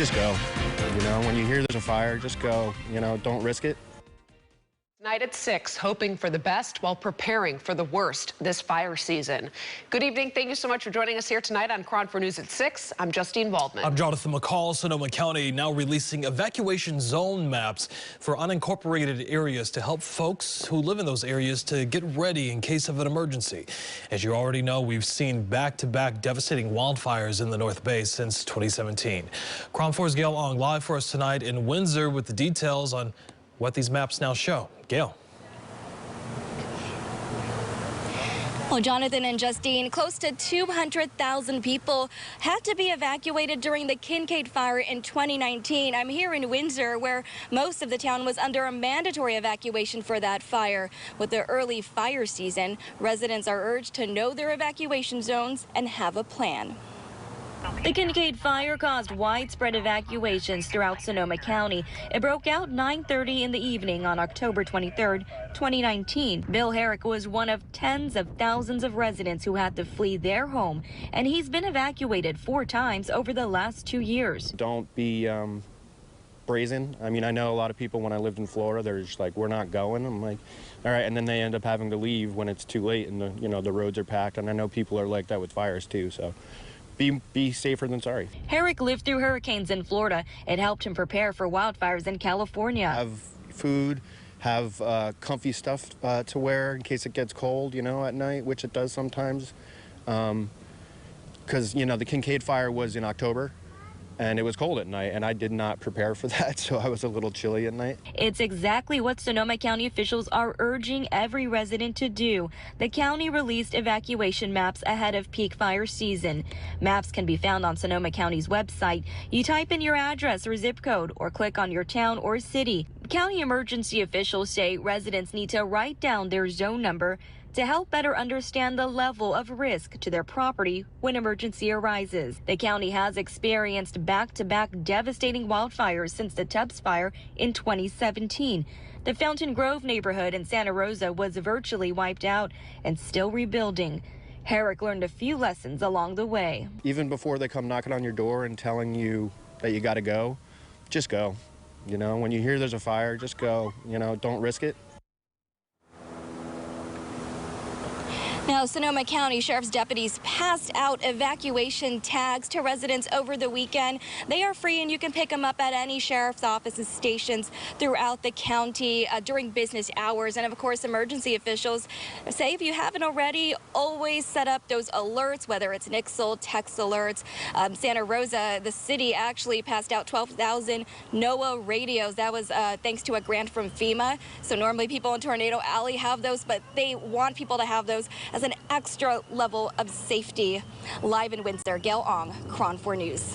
just go. When you hear there's a fire, just go. Don't risk it. Tonight at 6, hoping for the best while preparing for the worst this fire season. Good evening. Thank you so much for joining us here tonight on KRON 4 News at 6. I'm Justine Waldman. I'm Jonathan McCall. Sonoma County now releasing evacuation zone maps for unincorporated areas to help folks who live in those areas to get ready in case of an emergency. As you already know, we've seen back-to-back devastating wildfires in the North Bay since 2017. KRON 4's Gail Ong live for us tonight in Windsor with the details on what these maps now show. Gail. Well, Jonathan and Justine, close to 200,000 people had to be evacuated during the Kincaid fire in 2019. I'm here in Windsor, where most of the town was under a mandatory evacuation for that fire. With the early fire season, residents are urged to know their evacuation zones and have a plan. The Kincaid fire caused widespread evacuations throughout Sonoma County. It broke out 9:30 in the evening on October 23rd, 2019. Bill Herrick was one of tens of thousands of residents who had to flee their home, and he's been evacuated 4 times over the last 2 years. Don't be brazen. I mean, I know a lot of people when I lived in Florida, they're just like, we're not going. I'm like, all right, and then they end up having to leave when it's too late and the roads are packed. And I know people are like that with fires too, so. Be safer than sorry. Herrick lived through hurricanes in Florida. It helped him prepare for wildfires in California. Have food, have comfy stuff to wear in case it gets cold, at night, which it does sometimes. Because, the Kincaid fire was in October. And it was cold at night, and I did not prepare for that, so I was a little chilly at night. It's exactly what Sonoma County officials are urging every resident to do. The county released evacuation maps ahead of peak fire season. Maps can be found on Sonoma County's website. You type in your address or zip code or click on your town or city. County emergency officials say residents need to write down their zone number to help better understand the level of risk to their property when emergency arises. The county has experienced back-to-back devastating wildfires since the Tubbs fire in 2017. The Fountain Grove neighborhood in Santa Rosa was virtually wiped out and still rebuilding. Herrick learned a few lessons along the way. Even before they come knocking on your door and telling you that you got to go, just go. When you hear there's a fire, just go. Don't risk it. Now, Sonoma County Sheriff's deputies passed out evacuation tags to residents over the weekend. They are free and you can pick them up at any sheriff's office and stations throughout the county during business hours. And of course, emergency officials say if you haven't already, always set up those alerts, whether it's Nixle, text alerts. Santa Rosa, the city actually passed out 12,000 NOAA radios. That was thanks to a grant from FEMA. So normally people in Tornado Alley have those, but they want people to have those as an extra level of safety. Live in Windsor, Gail Ong, KRON 4 News.